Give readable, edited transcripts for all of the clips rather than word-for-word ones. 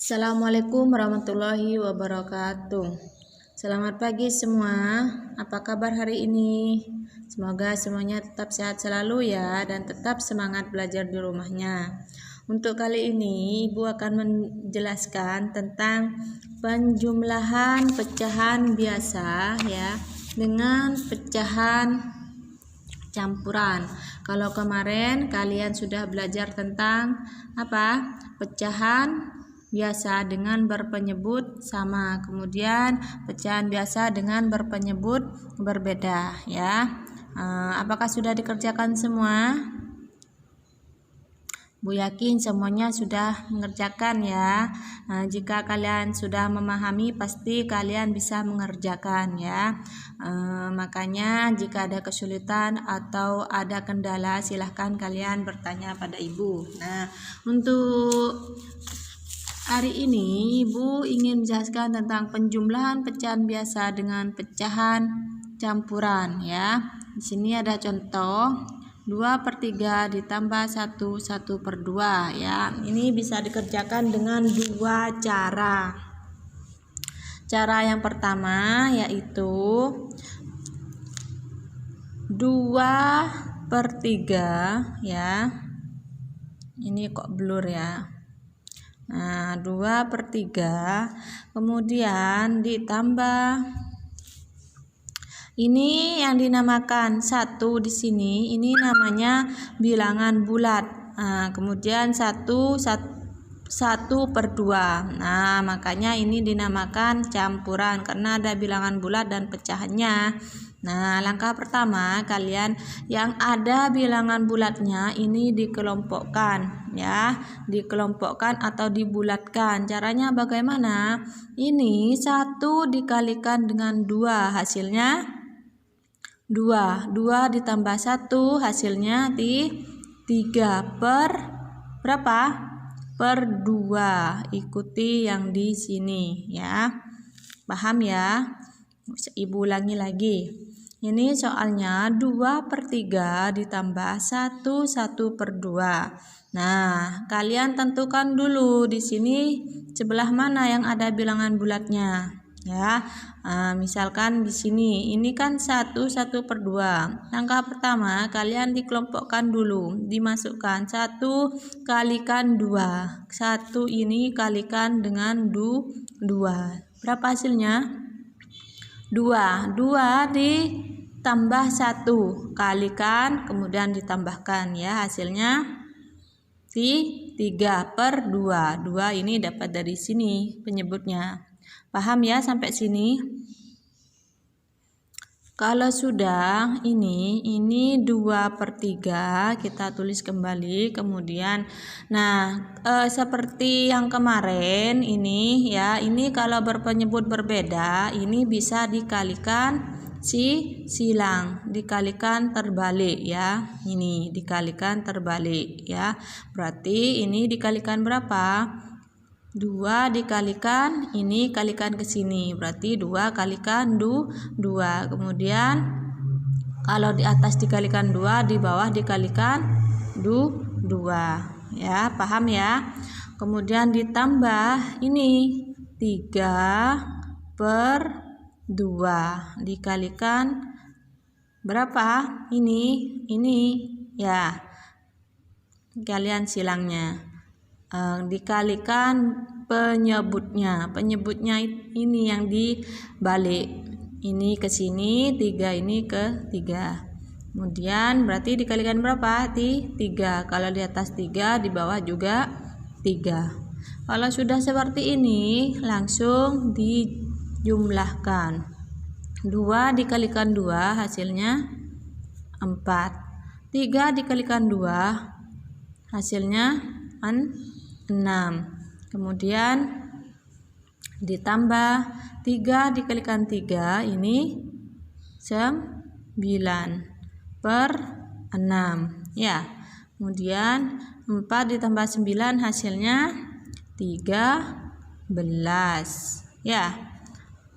Assalamualaikum warahmatullahi wabarakatuh. Selamat pagi semua. Apa kabar hari ini? Semoga semuanya tetap sehat selalu ya, dan tetap semangat belajar di rumahnya. Untuk kali ini Ibu akan menjelaskan tentang penjumlahan pecahan biasa ya dengan pecahan campuran. Kalau kemarin kalian sudah belajar tentang apa? Pecahan biasa dengan berpenyebut sama, kemudian pecahan biasa dengan berpenyebut berbeda ya. Apakah sudah dikerjakan semua? Bu yakin semuanya sudah mengerjakan ya. Jika kalian sudah memahami, pasti kalian bisa mengerjakan ya. Makanya jika ada kesulitan atau ada kendala, silahkan kalian bertanya pada Ibu. Nah, untuk hari ini Ibu ingin menjelaskan tentang penjumlahan pecahan biasa dengan pecahan campuran ya. Di sini ada contoh 2/3 ditambah 1/2 ya. Ini bisa dikerjakan dengan dua cara. Cara yang pertama yaitu 2/3 ya. Ini kok blur ya. Nah, 2/3 kemudian ditambah ini yang dinamakan 1 di sini, ini namanya bilangan bulat. Kemudian 1/2. Nah, makanya ini dinamakan campuran karena ada bilangan bulat dan pecahannya. Nah, langkah pertama kalian yang ada bilangan bulatnya ini dikelompokkan ya, dikelompokkan atau dibulatkan. Caranya bagaimana? Ini 1 dikalikan dengan 2, hasilnya 2 ditambah 1 hasilnya 3 per berapa? Per 2. Ikuti yang di sini ya. Paham ya? Ibu ulangi lagi. Ini soalnya 2/3 ditambah 1/2. Nah, kalian tentukan dulu di sini sebelah mana yang ada bilangan bulatnya ya. Misalkan di sini ini kan 1/2. Langkah pertama kalian dikelompokkan dulu, dimasukkan 1 kalikan 2. 1 ini kalikan dengan 2. Berapa hasilnya? 2 ditambah 1 kalikan kemudian ditambahkan ya, hasilnya 3/2. 2 ini dapat dari sini penyebutnya. Paham ya sampai sini? Kalau sudah ini 2/3 kita tulis kembali, kemudian seperti yang kemarin ini ya, ini kalau berpenyebut berbeda ini bisa dikalikan silang, dikalikan terbalik ya. Ini dikalikan terbalik ya. Berarti ini dikalikan berapa? 2 dikalikan ini kalikan ke sini, berarti 2 kalikan 2. Kemudian kalau di atas dikalikan 2, di bawah dikalikan 2 ya. Paham ya? Kemudian ditambah ini 3/2 dikalikan berapa? Ini ya. Kalian silangnya. Dikalikan penyebutnya ini yang dibalik, ini ke sini, 3 ini ke 3. Kemudian berarti dikalikan berapa? 3. Kalau di atas 3, di bawah juga 3. Kalau sudah seperti ini langsung dijumlahkan. 2 dikalikan 2 hasilnya 4. 3 dikalikan 2 hasilnya 6. Kemudian ditambah 3 dikalikan 3 ini 9/6 ya. Kemudian 4 ditambah 9 hasilnya 13 ya.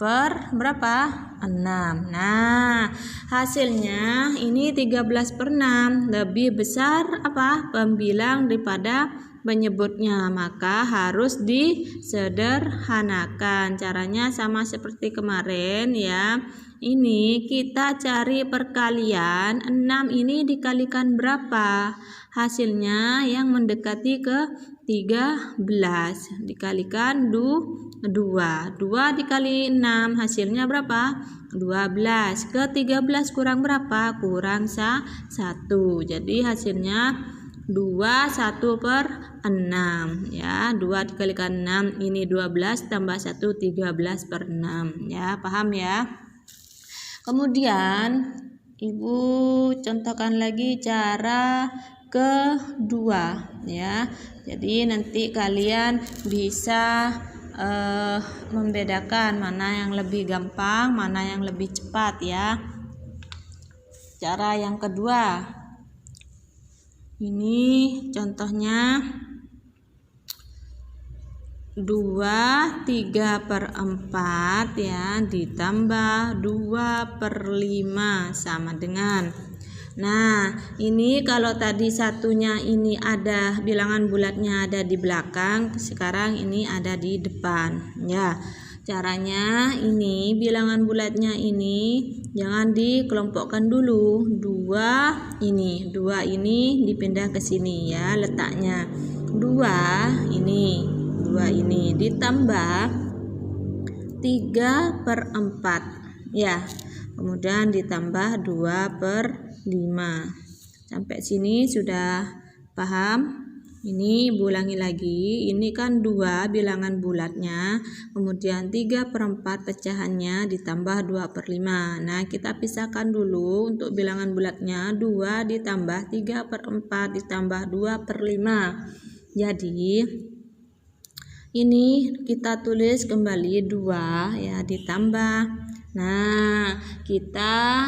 Per berapa? 6. Nah, hasilnya ini 13/6, lebih besar apa? Pembilang daripada penyebutnya, maka harus disederhanakan. Caranya sama seperti kemarin ya. Ini kita cari perkalian 6 ini dikalikan berapa? Hasilnya yang mendekati ke 13 dikalikan 2 dikali 6 hasilnya berapa? 12. Ke 13 kurang berapa? Kurang 1. Jadi hasilnya 21/6 ya. 2 dikalikan 6 ini 12 tambah 1 13/6 ya. Paham ya? Kemudian Ibu contohkan lagi cara kedua ya. Jadi nanti kalian bisa membedakan mana yang lebih gampang, mana yang lebih cepat ya. Cara yang kedua, ini contohnya 2 3/4 ya ditambah 2/5 sama dengan. Nah, ini kalau tadi satunya ini ada bilangan bulatnya ada di belakang, sekarang ini ada di depan ya. Caranya ini bilangan bulatnya ini jangan dikelompokkan dulu. 2 ini dipindah ke sini ya letaknya. 2 ini ditambah 3/4 ya. Kemudian ditambah 2/5. Sampai sini sudah paham? Ini ulangi lagi. Ini kan 2 bilangan bulatnya, kemudian 3/4 pecahannya ditambah 2/5. Nah, kita pisahkan dulu untuk bilangan bulatnya. 2 ditambah 3/4 ditambah 2/5. Jadi ini kita tulis kembali 2 ya ditambah. Nah, kita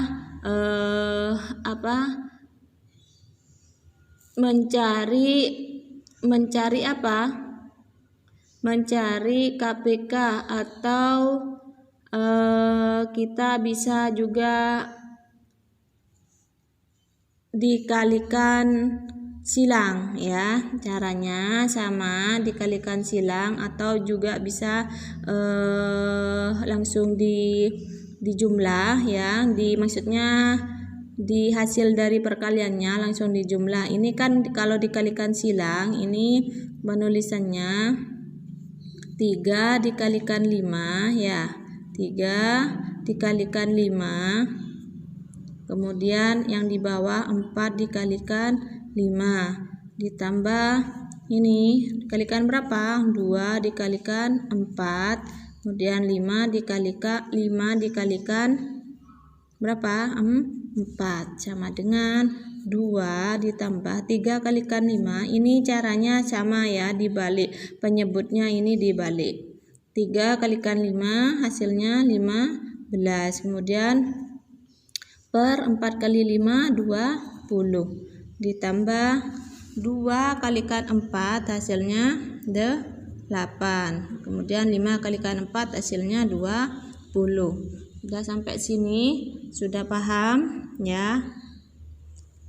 mencari apa? Mencari KPK atau kita bisa juga dikalikan silang ya. Caranya sama, dikalikan silang atau juga bisa langsung dijumlah ya. Maksudnya di hasil dari perkaliannya langsung dijumlah. Ini kan kalau dikalikan silang ini penulisannya 3 dikalikan 5 ya. 3 dikalikan 5. Kemudian yang di bawah 4 dikalikan 5 ditambah ini dikalikan berapa? 2 dikalikan 4, kemudian 5 dikalikan berapa? 4 sama dengan 2 ditambah 3 kalikan 5. Ini caranya sama ya, dibalik penyebutnya, ini dibalik. 3 kalikan 5 hasilnya 15, kemudian per 4 kali 5 20 ditambah 2 kalikan 4 hasilnya 8, kemudian 5 kalikan 4 hasilnya 20. Sudah sampai sini sudah paham ya?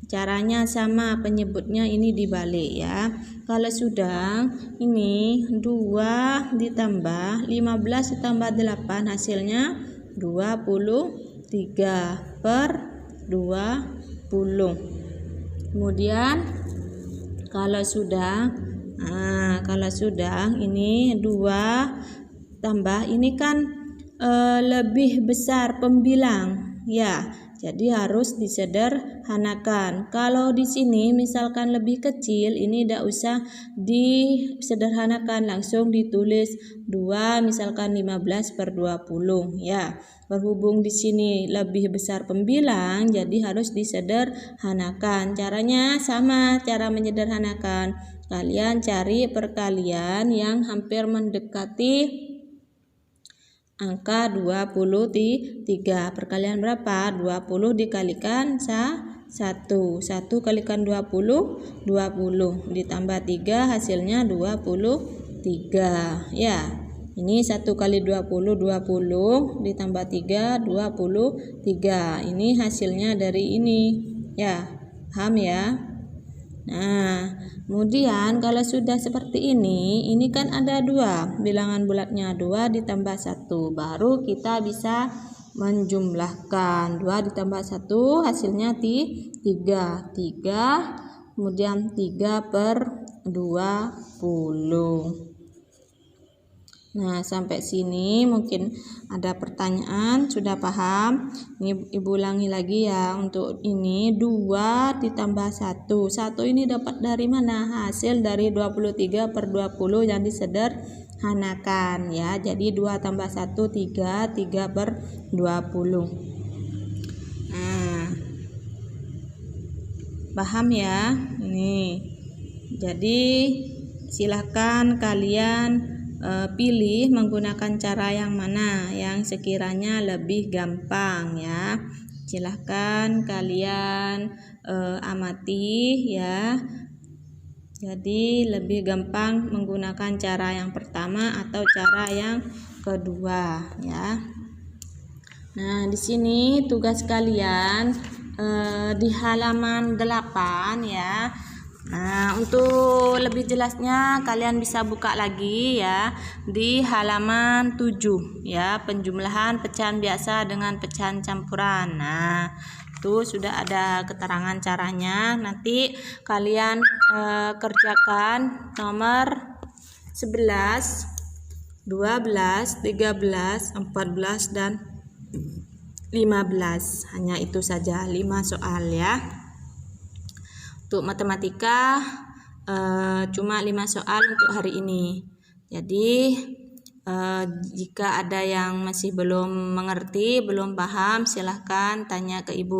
Caranya sama, penyebutnya ini dibalik ya. Kalau sudah, ini 2 ditambah 15 ditambah 8 hasilnya 23/20. Kemudian kalau sudah ini 2 tambah ini kan lebih besar pembilang ya, jadi harus disederhanakan. Kalau di sini misalkan lebih kecil, ini tidak usah disederhanakan, langsung ditulis 2 misalkan 15/20 ya. Berhubung di sini lebih besar pembilang, jadi harus disederhanakan. Caranya sama, cara menyederhanakan. Kalian cari perkalian yang hampir mendekati angka 23. Perkalian berapa? 20 dikalikan 1. 1 kalikan 20, 20 ditambah 3 hasilnya 23 ya. Ini 1 kali 20 ditambah 3 23. Ini hasilnya dari ini ya. Paham ya? Nah, kemudian kalau sudah seperti ini kan ada 2, bilangan bulatnya 2 ditambah 1, baru kita bisa menjumlahkan. 2 ditambah 1 hasilnya 3, kemudian 3/20. Nah, sampai sini mungkin ada pertanyaan, sudah paham? Ini Ibu ulangi lagi ya. Untuk ini 2 ditambah 1. 1 ini dapat dari mana? Hasil dari 23/20 yang disederhanakan ya. Jadi 2 tambah 1 3, 3/20. Nah, paham ya? Nih. Jadi silahkan kalian pilih menggunakan cara yang mana yang sekiranya lebih gampang ya. Silahkan kalian amati ya. Jadi lebih gampang menggunakan cara yang pertama atau cara yang kedua ya. Nah, di sini tugas kalian di halaman 8 ya. Nah, untuk lebih jelasnya kalian bisa buka lagi ya di halaman 7 ya, penjumlahan pecahan biasa dengan pecahan campuran. Nah, itu sudah ada keterangan caranya. Nanti kalian kerjakan nomor 11, 12, 13, 14 dan 15. Hanya itu saja 5 soal ya. Untuk matematika cuma 5 soal untuk hari ini. Jadi jika ada yang masih belum mengerti, belum paham, silahkan tanya ke Ibu.